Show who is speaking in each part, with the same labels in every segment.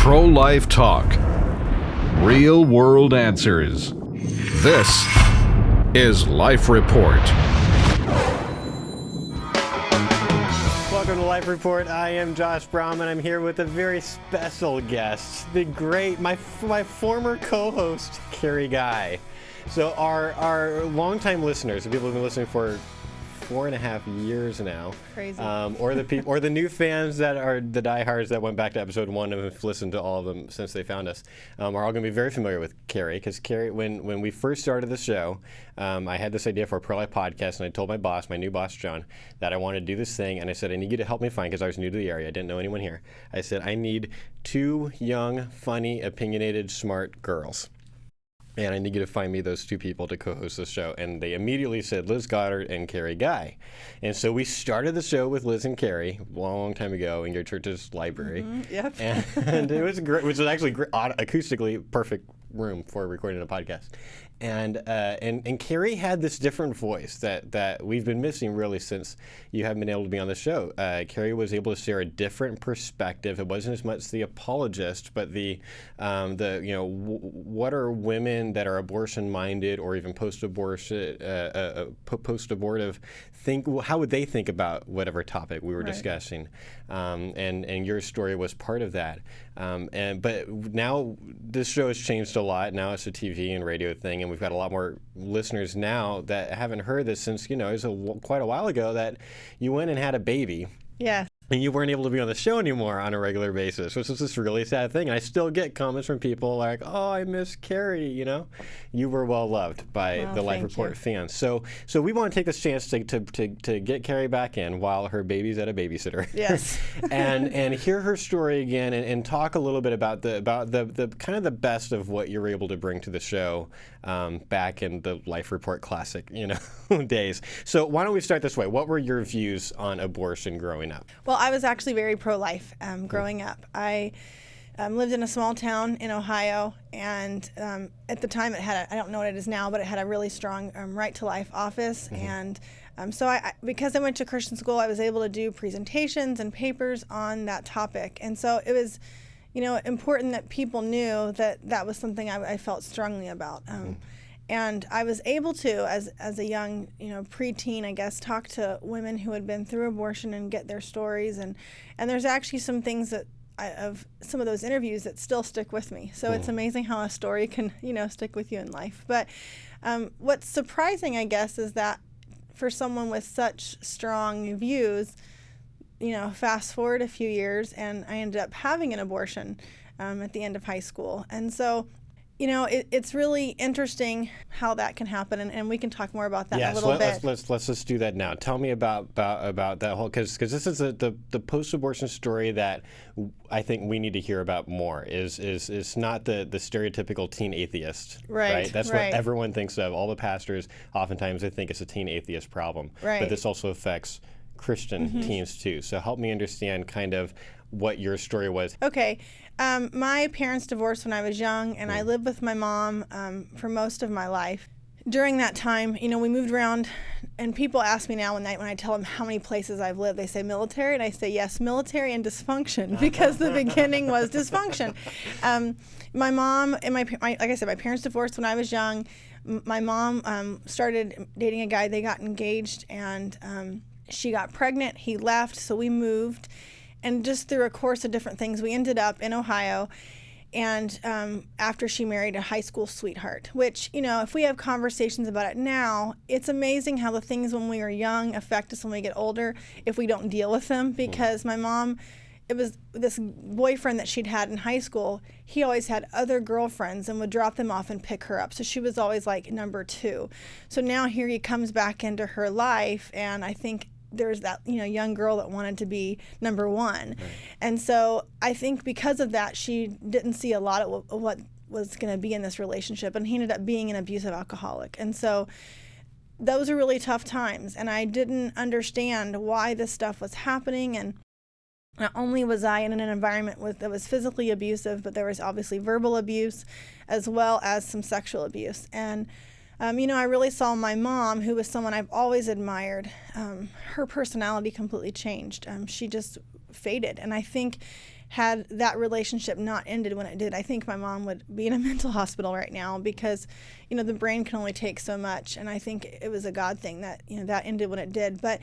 Speaker 1: Pro-life talk. Real world answers. This is Life Report.
Speaker 2: Welcome to Life Report. I am Josh Brown, and I'm here with a very special guest, the great, my former co-host, Carrie Guy. So our longtime listeners, the people who've been listening for 4.5 years now.
Speaker 3: Crazy.
Speaker 2: Or the new fans that are the diehards that went back to episode 1 and have listened to all of them since they found us, are all going to be very familiar with Carrie, because Carrie, when we first started the show, I had this idea for a pro-life podcast, and I told my boss, my new boss, John, that I wanted to do this thing, and I said, I need you to help me find, because I was new to the area, I didn't know anyone here. I said, I need 2 young, funny, opinionated, smart girls. And I need you to find me those 2 people to co-host the show. And they immediately said Liz Goddard and Carrie Guy. And so we started the show with Liz and Carrie a long time ago in your church's library.
Speaker 3: Mm-hmm, yep.
Speaker 2: And it was great, which was actually great, acoustically perfect room for recording a podcast. And Carrie had this different voice that we've been missing really since you haven't been able to be on the show. Carrie was able to share a different perspective. It wasn't as much the apologist, but the what are women that are abortion minded or even post-abortive think? How would they think about whatever topic we were discussing? And your story was part of that. But now this show has changed a lot. Now it's a TV and radio thing, and we've got a lot more listeners now that haven't heard this since, it was quite a while ago that you went and had a baby.
Speaker 3: Yeah.
Speaker 2: And you weren't able to be on the show anymore on a regular basis, which is this really sad thing. And I still get comments from people like, oh, I miss Carrie, You were well loved by the Life Report fans. So we want to take this chance to get Carrie back in while her baby's at a babysitter.
Speaker 3: Yes.
Speaker 2: and hear her story again and talk a little bit about the kind of the best of what you were able to bring to the show back in the Life Report classic, days. So why don't we start this way? What were your views on abortion growing up?
Speaker 3: Well, I was actually very pro-life growing up. I lived in a small town in Ohio, and at the time it had I don't know what it is now, but it had a really strong right to life office. Mm-hmm. And so because I went to Christian school, I was able to do presentations and papers on that topic. And so it was, important that people knew that was something I felt strongly about. And I was able to, as a young, preteen, I guess, talk to women who had been through abortion and get their stories. And there's actually some things of some of those interviews that still stick with me. So it's amazing how a story can, stick with you in life. But what's surprising, I guess, is that for someone with such strong views, fast forward a few years, and I ended up having an abortion at the end of high school. And so it's really interesting how that can happen, and we can talk more about that in a little bit.
Speaker 2: Let's just do that now. Tell me about that whole, because this is the post-abortion story that I think we need to hear about more. Is not the stereotypical teen atheist, right? That's what everyone thinks of. All the pastors oftentimes they think it's a teen atheist problem,
Speaker 3: right?
Speaker 2: But this also affects Christian teens too. So help me understand kind of what your story was.
Speaker 3: Okay. My parents divorced when I was young, and I lived with my mom for most of my life. During that time, we moved around, and people ask me now when I tell them how many places I've lived, they say military, and I say yes, military and dysfunction, because the beginning was dysfunction. My mom and like I said, my parents divorced when I was young. My mom started dating a guy. They got engaged, and she got pregnant. He left, so we moved. And just through a course of different things, we ended up in Ohio. And after she married a high school sweetheart, which, if we have conversations about it now, it's amazing how the things when we were young affect us when we get older if we don't deal with them. Because my mom, it was this boyfriend that she'd had in high school. He always had other girlfriends and would drop them off and pick her up. So she was always like number 2. So now here he comes back into her life, and I think there's that young girl that wanted to be number 1. Right. And so I think because of that, she didn't see a lot of what was going to be in this relationship, and he ended up being an abusive alcoholic. And so those are really tough times, and I didn't understand why this stuff was happening. And not only was I in an environment that was physically abusive, but there was obviously verbal abuse as well as some sexual abuse. And I really saw my mom, who was someone I've always admired. Her personality completely changed. She just faded. And I think had that relationship not ended when it did, I think my mom would be in a mental hospital right now, because, the brain can only take so much. And I think it was a God thing that, that ended when it did. But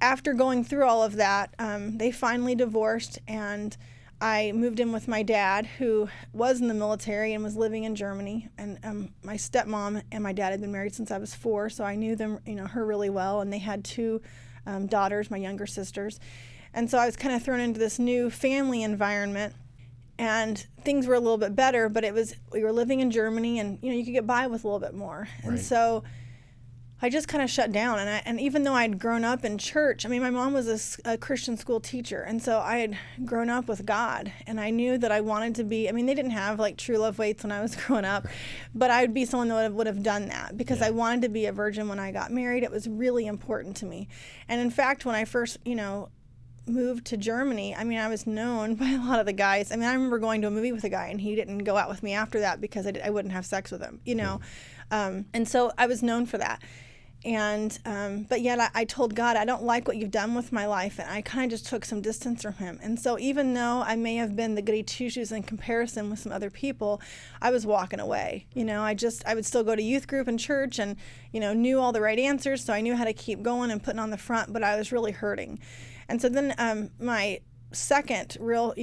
Speaker 3: after going through all of that, they finally divorced, and I moved in with my dad, who was in the military and was living in Germany. And my stepmom and my dad had been married since I was 4, so I knew them, her really well. And they had 2 daughters, my younger sisters. And so I was kind of thrown into this new family environment, and things were a little bit better, but we were living in Germany, and you could get by with a little bit more. Right. And so I just kind of shut down. And even though I'd grown up in church, my mom was a Christian school teacher, and so I had grown up with God, and I knew that I wanted to be. They didn't have like True Love weights when I was growing up, but I would be someone that would have done that, because I wanted to be a virgin when I got married. It was really important to me. And in fact, when I first, moved to Germany, I was known by a lot of the guys. I remember going to a movie with a guy, and he didn't go out with me after that because I wouldn't have sex with him, and so I was known for that. And but yet I told God, I don't like what you've done with my life, and I kind of just took some distance from him. And so even though I may have been the goody two-shoes in comparison with some other people, I was walking away. I would still go to youth group and church, and knew all the right answers, so I knew how to keep going and putting on the front, but I was really hurting. And so then my second real,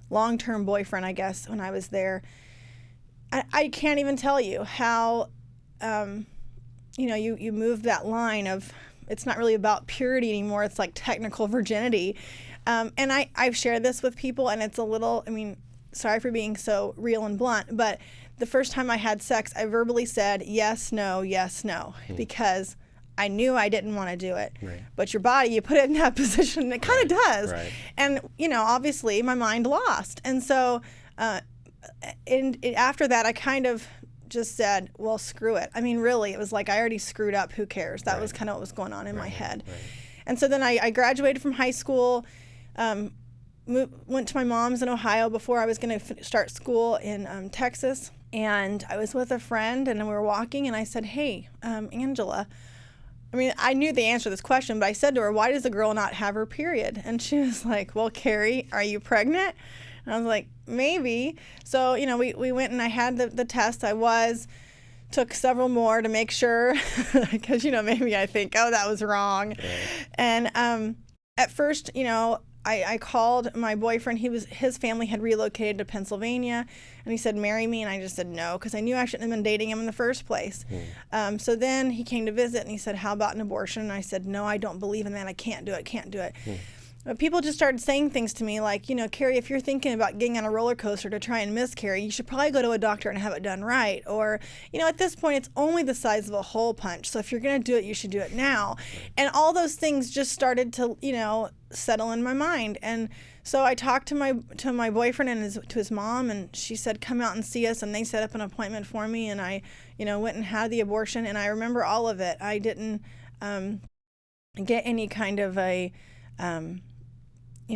Speaker 3: long-term boyfriend, I guess, when I was there, I can't even tell you how, you move that line of, it's not really about purity anymore. It's like technical virginity. And I've shared this with people, and it's a little, sorry for being so real and blunt, but the first time I had sex, I verbally said yes, no, because I knew I didn't want to do it. Right. But your body, you put it in that position, and it kind of does. Right. And, obviously my mind lost. And so after that, I kind of just said, well, screw it. Really, it was like, I already screwed up. Who cares? That was kind of what was going on in my head. Right. And so then I graduated from high school, went to my mom's in Ohio before I was going to start school in Texas. And I was with a friend, and we were walking, and I said, hey, Angela, I knew the answer to this question, but I said to her, why does a girl not have her period? And she was like, well, Carrie, are you pregnant? And I was like, maybe. So, we went, and I had the test. Took several more to make sure, because, maybe I think, oh, that was wrong. Yeah. And at first, I called my boyfriend. His family had relocated to Pennsylvania, and he said, marry me. And I just said no, because I knew I shouldn't have been dating him in the first place. So then he came to visit, and he said, how about an abortion? And I said, no, I don't believe in that. I can't do it. But people just started saying things to me like, Carrie, if you're thinking about getting on a roller coaster to try and miscarry, you should probably go to a doctor and have it done right. Or, at this point, it's only the size of a hole punch. So if you're going to do it, you should do it now. And all those things just started to, settle in my mind. And so I talked to my boyfriend and to his mom, and she said, come out and see us. And they set up an appointment for me, and I, went and had the abortion. And I remember all of it. I didn't get any kind of a...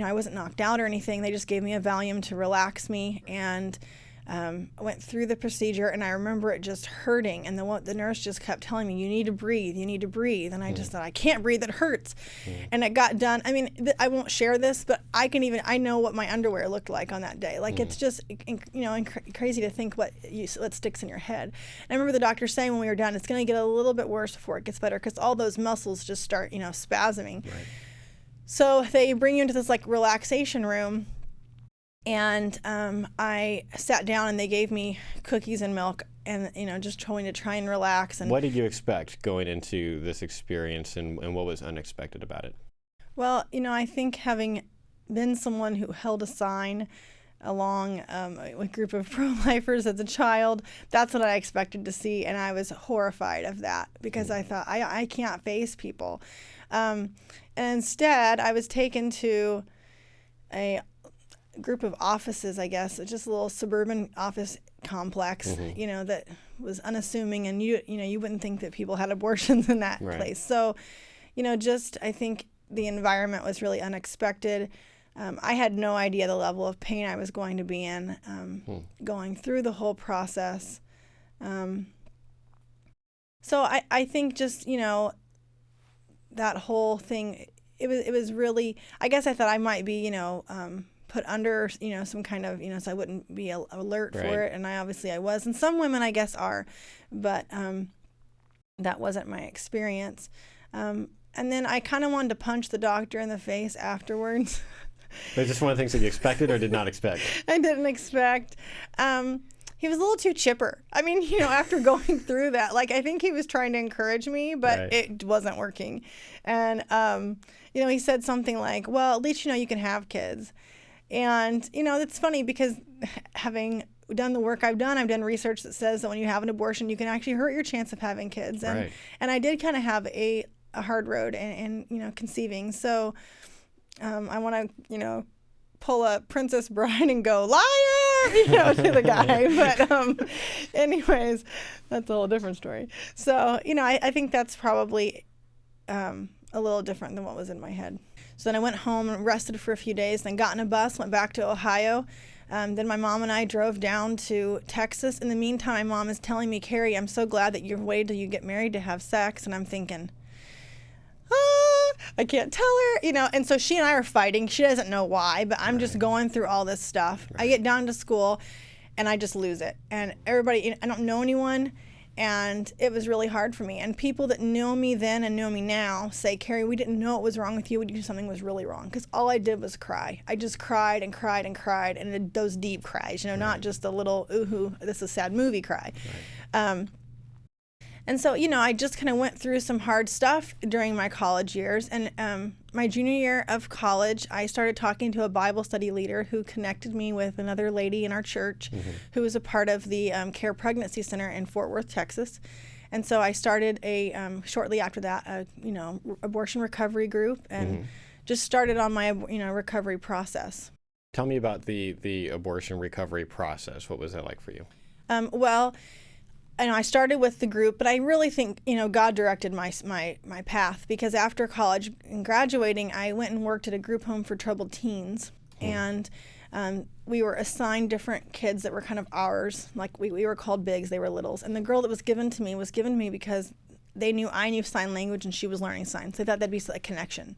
Speaker 3: I wasn't knocked out or anything. They just gave me a Valium to relax me, and I went through the procedure, and I remember it just hurting, and the nurse just kept telling me, you need to breathe, and I just thought, I can't breathe, it hurts. And it got done. I won't share this, but I know what my underwear looked like on that day. Like, it's just, crazy to think what sticks in your head. And I remember the doctor saying when we were done, it's going to get a little bit worse before it gets better, because all those muscles just start, spasming. Right. So they bring you into this relaxation room, and I sat down, and they gave me cookies and milk, and just trying to try and relax. And
Speaker 2: what did you expect going into this experience, and what was unexpected about it?
Speaker 3: Well, I think having been someone who held a sign along a group of pro-lifers as a child, that's what I expected to see, and I was horrified of that, because I thought, I can't face people. And instead, I was taken to a group of offices, I guess, just a little suburban office complex, that was unassuming, and you wouldn't think that people had abortions in that place. So, I think the environment was really unexpected. I had no idea the level of pain I was going to be in, going through the whole process. So I think just, that whole thing, it was really, I guess I thought I might be, put under, some kind of, so I wouldn't be alert
Speaker 2: Right.
Speaker 3: for it. And I was. And some women, I guess, are. But that wasn't my experience. And then I kind of wanted to punch the doctor in the face afterwards.
Speaker 2: But is this one of the things that you expected or did not expect?
Speaker 3: I didn't expect. He was a little too chipper. I mean, after going through that, I think he was trying to encourage me, but
Speaker 2: Right.
Speaker 3: it wasn't working. And, he said something like, well, at least you can have kids. And, it's funny because having done the work I've done research that says that when you have an abortion, you can actually hurt your chance of having kids. And,
Speaker 2: Right.
Speaker 3: and I did kind of have a hard road in conceiving. So I want to, pull a Princess Bride and go, liar, to the guy. But anyways, that's a whole different story. So, I think that's probably a little different than what was in my head. So then I went home and rested for a few days, then got in a bus, went back to Ohio. Then my mom and I drove down to Texas. In the meantime, my mom is telling me, Carrie, I'm so glad that you've waited till you get married to have sex. And I'm thinking, I can't tell her, and so she and I are fighting. She doesn't know why, but I'm just going through all this stuff.
Speaker 2: Right.
Speaker 3: I get down to school and I just lose it. And everybody, I don't know anyone, and it was really hard for me. And people that know me then and know me now say, Carrie, we didn't know what was wrong with you. We knew something was really wrong. Because all I did was cry. I just cried and cried and cried, and those deep cries, not just a little, ooh, this is a sad movie cry.
Speaker 2: Right.
Speaker 3: And so, I just kind of went through some hard stuff during my college years. And my junior year of college, I started talking to a Bible study leader who connected me with another lady in our church who was a part of the Care Pregnancy Center in Fort Worth, Texas. And so I started shortly after that, abortion recovery group and just started on my, recovery process.
Speaker 2: Tell me about the abortion recovery process. What was that like for you?
Speaker 3: Well, I started with the group, but I really think, God directed my path, because after college and graduating, I went and worked at a group home for troubled teens. And we were assigned different kids that were kind of ours. Like we were called bigs, they were littles. And the girl that was given to me because they knew I knew sign language and she was learning signs. They thought that'd be a connection.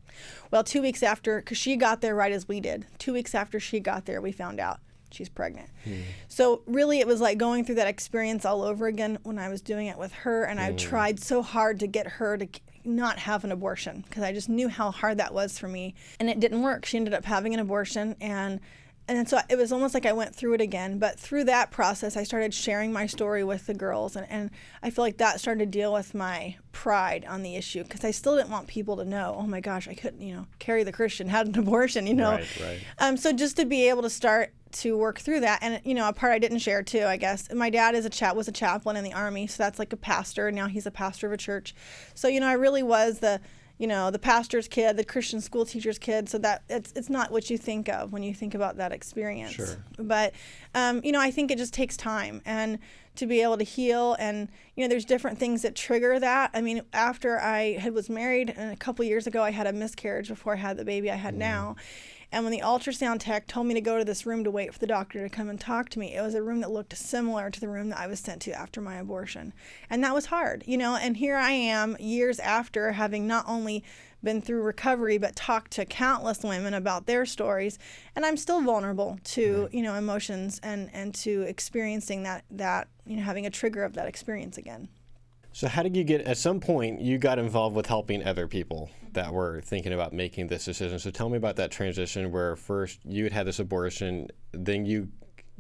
Speaker 3: Well, 2 weeks after, because she got there right as we did, 2 weeks after she got there, we found out she's pregnant. So really it was like going through that experience all over again when I was doing it with her. And I tried so hard to get her to not have an abortion because I just knew how hard that was for me. And it didn't work. She ended up having an abortion. And then so it was almost like I went through it again. But through that process, I started sharing my story with the girls. And I feel like that started to deal with my pride on the issue, because I still didn't want people to know, oh my gosh, I couldn't, Carrie the Christian had an abortion,
Speaker 2: Right.
Speaker 3: So just to be able to start to work through that. And, a part I didn't share too, I guess. My dad was a chaplain in the Army. So that's like a pastor. Now he's a pastor of a church. So, I really was the pastor's kid, the Christian school teacher's kid. So that it's not what you think of when you think about that experience.
Speaker 2: Sure.
Speaker 3: But, I think it just takes time and to be able to heal. And, there's different things that trigger that. I mean, after I was married and a couple years ago, I had a miscarriage before I had the baby I had now. And when the ultrasound tech told me to go to this room to wait for the doctor to come and talk to me, it was a room that looked similar to the room that I was sent to after my abortion. And that was hard, and here I am years after having not only been through recovery, but talked to countless women about their stories. And I'm still vulnerable to, emotions and to experiencing that, having a trigger of that experience again.
Speaker 2: So how did you at some point, you got involved with helping other people that were thinking about making this decision. So tell me about that transition where first you had this abortion, then you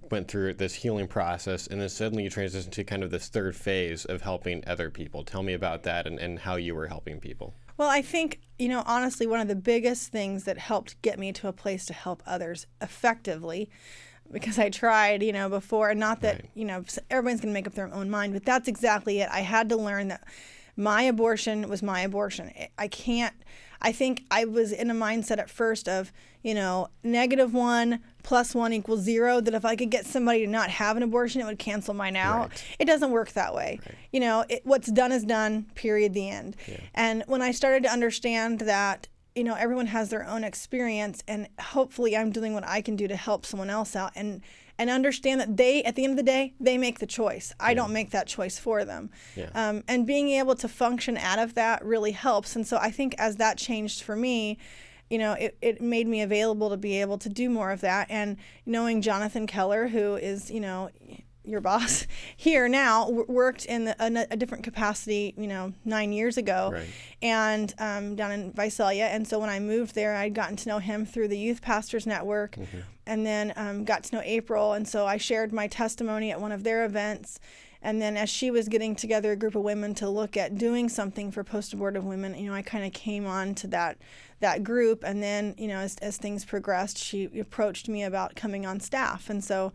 Speaker 2: went through this healing process, and then suddenly you transitioned to kind of this third phase of helping other people. Tell me about that and how you were helping people.
Speaker 3: Well, I think, honestly, one of the biggest things that helped get me to a place to help others effectively, because I tried, before, and not that, everyone's going to make up their own mind, but that's exactly it. I had to learn that my abortion was my abortion. I think I was in a mindset at first of, -1 + 1 = 0, that if I could get somebody to not have an abortion, it would cancel mine out.
Speaker 2: Right.
Speaker 3: It doesn't work that way. Right. What's done is done, period, the end.
Speaker 2: Yeah.
Speaker 3: And when I started to understand that, everyone has their own experience, and hopefully I'm doing what I can do to help someone else out and understand that at the end of the day, they make the choice. I don't make that choice for them.
Speaker 2: Yeah.
Speaker 3: And being able to function out of that really helps. And so I think as that changed for me, it made me available to be able to do more of that. And knowing Jonathan Keller, who is, your boss here now, worked in a different capacity, 9 years ago,
Speaker 2: Right.
Speaker 3: and down in Visalia. And so when I moved there, I'd gotten to know him through the Youth Pastors Network, and then got to know April. And so I shared my testimony at one of their events. And then as she was getting together a group of women to look at doing something for post-abortive women, I kind of came on to that group. And then, as things progressed, she approached me about coming on staff. And so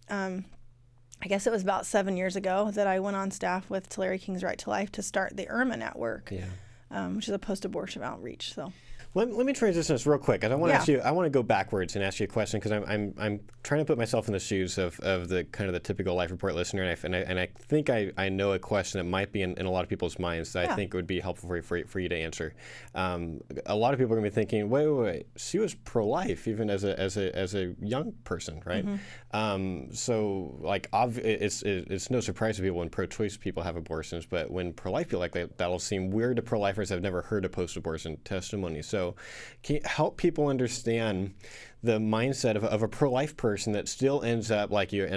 Speaker 3: I guess it was about 7 years ago that I went on staff with Tulare King's Right to Life to start the IRMA Network, which is a post-abortive outreach. So.
Speaker 2: Let me transition this real quick. I want to
Speaker 3: Yeah.
Speaker 2: ask you. I want to go backwards and ask you a question because I'm trying to put myself in the shoes of the kind of the typical Life Report listener, and I think I know a question that might be in a lot of people's minds that I think would be helpful for you to answer. A lot of people are going to be thinking, wait, she was pro-life even as a young person, right? So like it's no surprise to people when pro-choice people have abortions, but when pro-life people that'll seem weird to pro-lifers that have never heard a post-abortion testimony. So can you help people understand the mindset of a pro-life person that still ends up like you're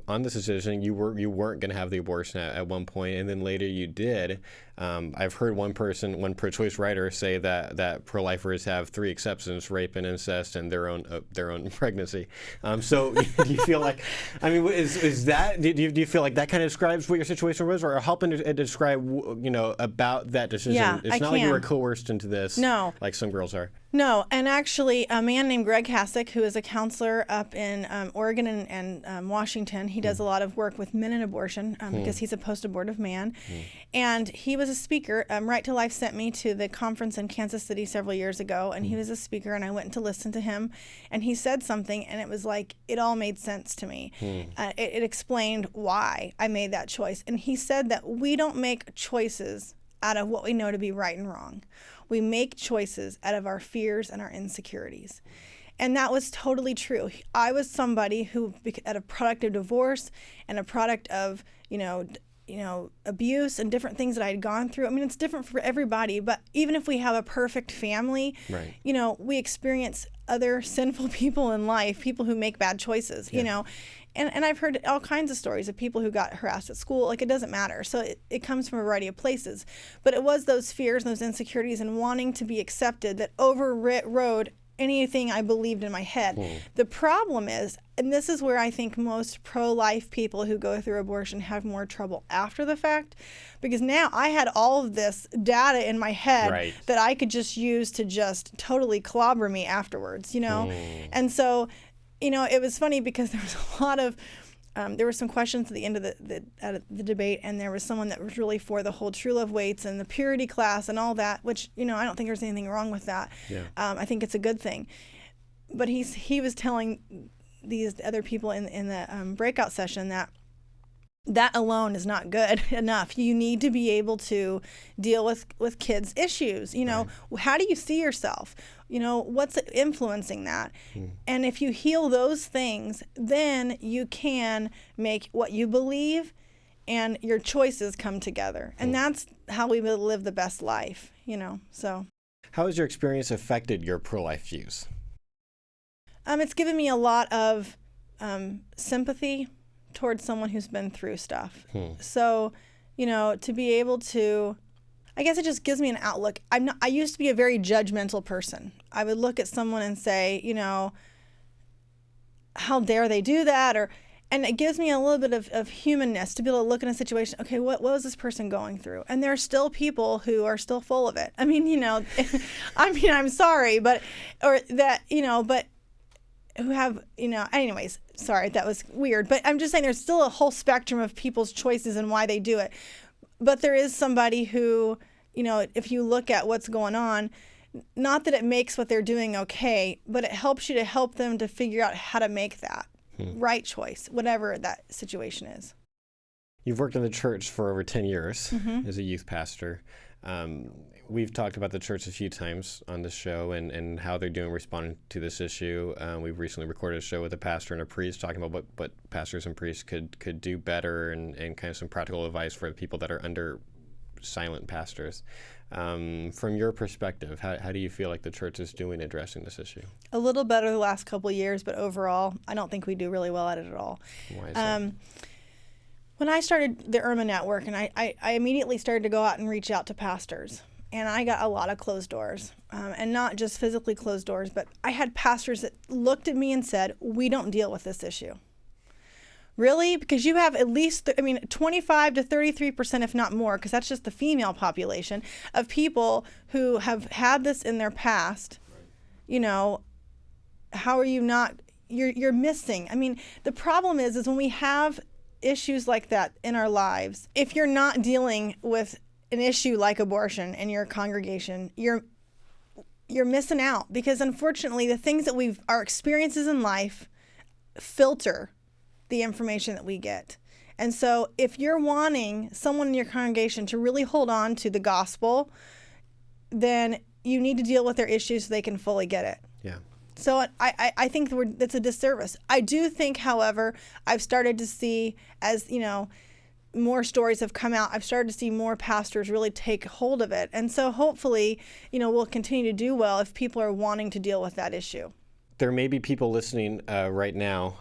Speaker 2: on this decision, you weren't going to have the abortion at one point, and then later you did. I've heard one pro-choice writer say that pro-lifers have 3 exceptions: rape and incest and their own pregnancy. So do you feel like, is that, do you feel like that kind of describes what your situation was, or helping to describe about that decision?
Speaker 3: Yeah,
Speaker 2: It's not like you were coerced into this.
Speaker 3: No.
Speaker 2: Like some girls are.
Speaker 3: No, and actually, a man named Greg Hassick, who is a counselor up in Oregon and Washington, he does a lot of work with men in abortion because he's a post-abortive man. And he was a speaker. Right to Life sent me to the conference in Kansas City several years ago, and he was a speaker, and I went to listen to him. And he said something, and it was like, it all made sense to me. It explained why I made that choice. And he said that we don't make choices out of what we know to be right and wrong. We make choices out of our fears and our insecurities. And that was totally true. I was somebody who, at a product of divorce and a product of, abuse and different things that I had gone through. It's different for everybody, but even if we have a perfect family,
Speaker 2: Right.
Speaker 3: We experience other sinful people in life, people who make bad choices, And I've heard all kinds of stories of people who got harassed at school. Like, it doesn't matter. So it comes from a variety of places. But it was those fears and those insecurities and wanting to be accepted that overrode anything I believed in my head. The problem is, and this is where I think most pro-life people who go through abortion have more trouble after the fact, because now I had all of this data in my head
Speaker 2: Right.
Speaker 3: that I could just use to just totally clobber me afterwards, And so, it was funny because there was a lot of, there were some questions at the end of the debate, and there was someone that was really for the whole true love weights and the purity class and all that, which, I don't think there's anything wrong with that.
Speaker 2: Yeah.
Speaker 3: I think it's a good thing. But he was telling these other people in the breakout session that alone is not good enough. You need to be able to deal with kids' issues. How do you see yourself? What's influencing that? And if you heal those things, then you can make what you believe and your choices come together. And that's how we will live the best life, so.
Speaker 2: How has your experience affected your pro-life views?
Speaker 3: It's given me a lot of sympathy towards someone who's been through stuff. So, to be able to, I guess it just gives me an outlook. I used to be a very judgmental person. I would look at someone and say, how dare they do that? And it gives me a little bit of humanness to be able to look in a situation. Okay, what was this person going through? And there are still people who are still full of it. I'm sorry, but who have, anyways, sorry, that was weird. But I'm just saying there's still a whole spectrum of people's choices and why they do it. But there is somebody who, if you look at what's going on, not that it makes what they're doing okay, but it helps you to help them to figure out how to make that right choice, whatever that situation is.
Speaker 2: You've worked in the church for over 10 years as a youth pastor. We've talked about the church a few times on this show and how they're doing responding to this issue. We've recently recorded a show with a pastor and a priest talking about what pastors and priests could do better and kind of some practical advice for the people that are under silent pastors. From your perspective, how do you feel like the church is doing addressing this issue?
Speaker 3: A little better the last couple of years, but overall, I don't think we do really well at it at all.
Speaker 2: Why is that?
Speaker 3: When I started the IRMA network, and I immediately started to go out and reach out to pastors, and I got a lot of closed doors, and not just physically closed doors, but I had pastors that looked at me and said, "We don't deal with this issue." Really? Because you have at least, 25 to 33%, if not more, because that's just the female population, of people who have had this in their past. How are you not, you're missing. The problem is when we have issues like that in our lives, if you're not dealing with an issue like abortion in your congregation, you're missing out, because unfortunately the things that our experiences in life filter the information that we get. And so if you're wanting someone in your congregation to really hold on to the gospel, then you need to deal with their issues so they can fully get it.
Speaker 2: Yeah.
Speaker 3: So I think that's a disservice. I do think, however, I've started to see, as more stories have come out, I've started to see more pastors really take hold of it. And so hopefully, we'll continue to do well if people are wanting to deal with that issue.
Speaker 2: There may be people listening right now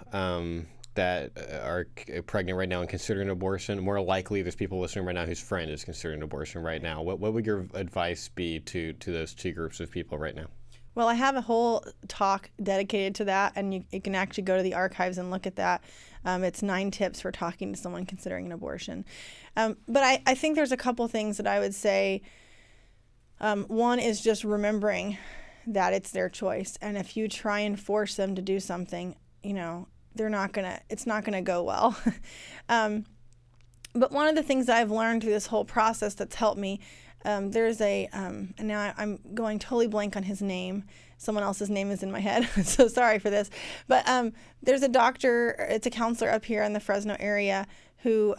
Speaker 2: that are pregnant right now and considering abortion. More likely, there's people listening right now whose friend is considering abortion right now. What would your advice be to those two groups of people right now?
Speaker 3: Well, I have a whole talk dedicated to that, and you can actually go to the archives and look at that. It's 9 tips for talking to someone considering an abortion. But I think there's a couple things that I would say. One is just remembering that it's their choice, and if you try and force them to do something, it's not gonna go well. But one of the things I've learned through this whole process that's helped me, there's and now I'm going totally blank on his name. Someone else's name is in my head, so sorry for this. But there's a doctor, it's a counselor up here in the Fresno area who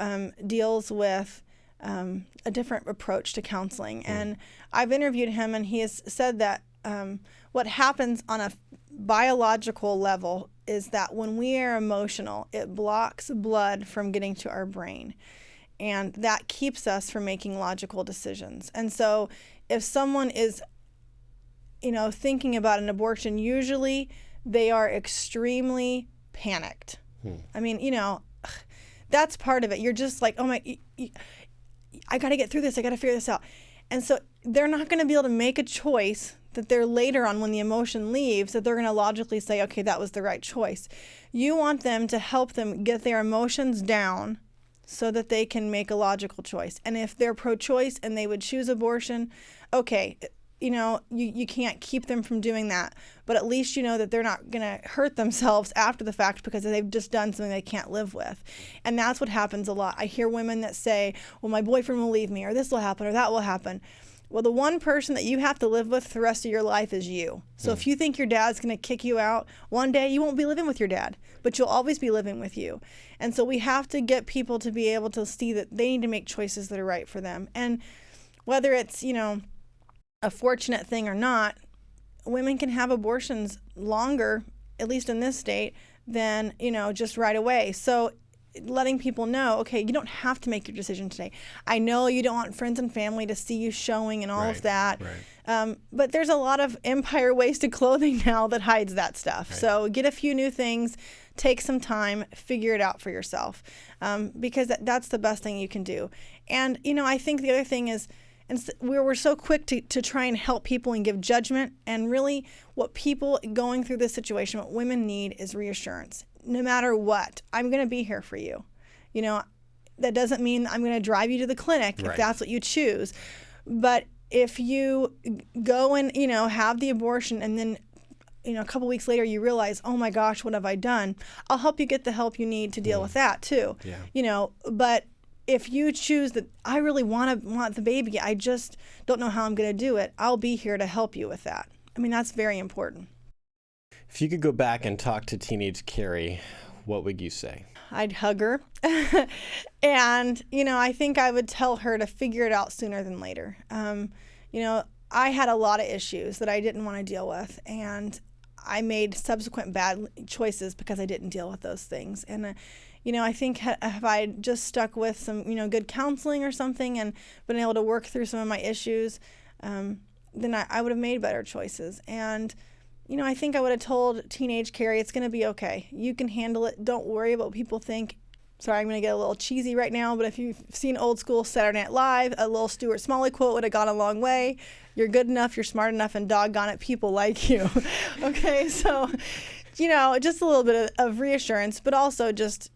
Speaker 3: deals with a different approach to counseling. And I've interviewed him, and he has said that what happens on a biological level is that when we are emotional, it blocks blood from getting to our brain. And that keeps us from making logical decisions. And so if someone is, thinking about an abortion, usually they are extremely panicked. That's part of it. You're just like, oh my, I got to get through this. I got to figure this out. And so they're not going to be able to make a choice that they're later on, when the emotion leaves, that they're going to logically say, okay, that was the right choice. You want them to help them get their emotions down so that they can make a logical choice. And if they're pro-choice and they would choose abortion, okay, you can't keep them from doing that. But at least you know that they're not going to hurt themselves after the fact because they've just done something they can't live with. And that's what happens a lot. I hear women that say, well, my boyfriend will leave me, or this will happen, or that will happen. Well, the one person that you have to live with the rest of your life is you. So if you think your dad's going to kick you out, one day you won't be living with your dad, but you'll always be living with you. And so we have to get people to be able to see that they need to make choices that are right for them. And whether it's, a fortunate thing or not, women can have abortions longer, at least in this state, than, just right away. So letting people know, okay, you don't have to make your decision today. I know you don't want friends and family to see you showing and all of that. Right. But there's a lot of Empire wasted clothing now that hides that stuff. Right. So get a few new things, take some time, figure it out for yourself, because that's the best thing you can do. And, I think the other thing is, and we're so quick to try and help people and give judgment. And really what people going through this situation, what women need is reassurance. No matter what, I'm going to be here for you. That doesn't mean I'm going to drive you to the clinic if that's what you choose. But if you go and, have the abortion and then, a couple weeks later you realize, oh my gosh, what have I done? I'll help you get the help you need to deal with that too. Yeah. But if you choose that I really want the baby, I just don't know how I'm going to do it, I'll be here to help you with that. That's very important.
Speaker 2: If you could go back and talk to teenage Carrie, what would you say?
Speaker 3: I'd hug her. And, I think I would tell her to figure it out sooner than later. I had a lot of issues that I didn't want to deal with. And I made subsequent bad choices because I didn't deal with those things. And I think if I just stuck with some, good counseling or something and been able to work through some of my issues, then I would have made better choices. And, I think I would have told teenage Carrie, it's going to be okay. You can handle it. Don't worry about what people think. Sorry, I'm going to get a little cheesy right now, but if you've seen old school Saturday Night Live, a little Stuart Smalley quote would have gone a long way. You're good enough, you're smart enough, and doggone it, people like you. Okay, so, just a little bit of reassurance, but also just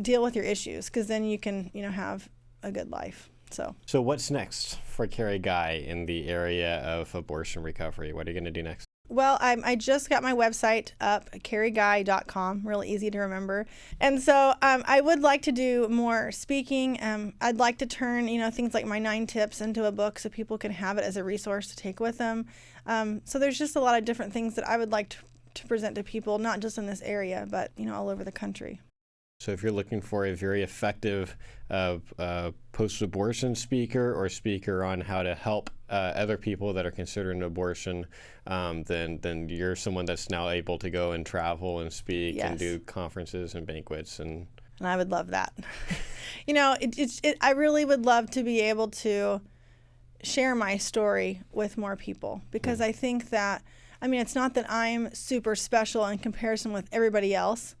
Speaker 3: deal with your issues, because then you can, have a good life. So
Speaker 2: what's next for Carrie Guy in the area of abortion recovery? What are you going to do next?
Speaker 3: Well, I just got my website up, carrieguy.com, really easy to remember. And so I would like to do more speaking. I'd like to turn, things like my 9 tips into a book so people can have it as a resource to take with them. So there's just a lot of different things that I would like to present to people, not just in this area, but, all over the country.
Speaker 2: So if you're looking for a very effective post-abortion speaker or speaker on how to help other people that are considering abortion, then you're someone that's now able to go and travel and speak and do conferences and banquets. And
Speaker 3: I would love that. I really would love to be able to share my story with more people, because I think that, it's not that I'm super special in comparison with everybody else.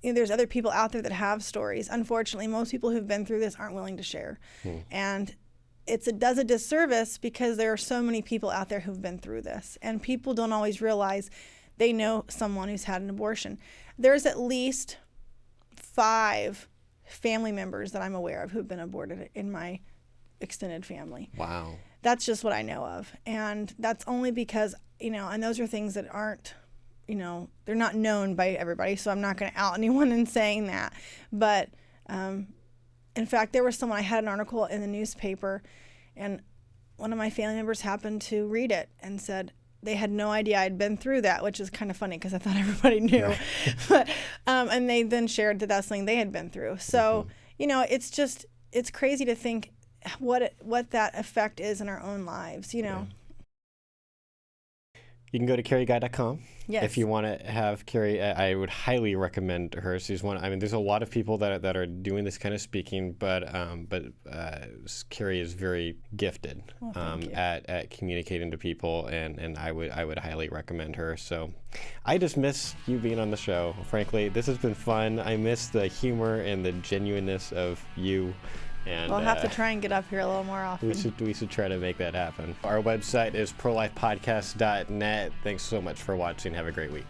Speaker 3: There's other people out there that have stories. Unfortunately, most people who've been through this aren't willing to share. And it does a disservice, because there are so many people out there who've been through this. And people don't always realize they know someone who's had an abortion. There's at least 5 family members that I'm aware of who've been aborted in my extended family.
Speaker 2: Wow.
Speaker 3: That's just what I know of. And that's only because, and those are things that aren't, they're not known by everybody, so I'm not going to out anyone in saying that. But in fact, there was someone, I had an article in the newspaper, and one of my family members happened to read it and said they had no idea I'd been through that, which is kind of funny because I thought everybody knew. But and they then shared that that's something they had been through. So, it's crazy to think what that effect is in our own lives,
Speaker 2: You can go to carrieguy.com.
Speaker 3: Yes.
Speaker 2: If you want to have Carrie, I would highly recommend her. She's one. There's a lot of people that are doing this kind of speaking, but Carrie is very gifted at communicating to people, and I would highly recommend her. So, I just miss you being on the show. Frankly, this has been fun. I miss the humor and the genuineness of you. And
Speaker 3: we'll have to try and get up here a little more often.
Speaker 2: We should try to make that happen. Our website is prolifepodcast.net. Thanks so much for watching. Have a great week.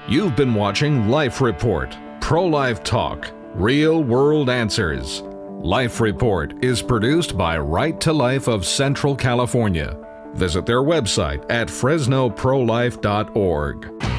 Speaker 1: You've been watching Life Report, Pro-Life Talk, Real World Answers. Life Report is produced by Right to Life of Central California. Visit their website at fresnoprolife.org.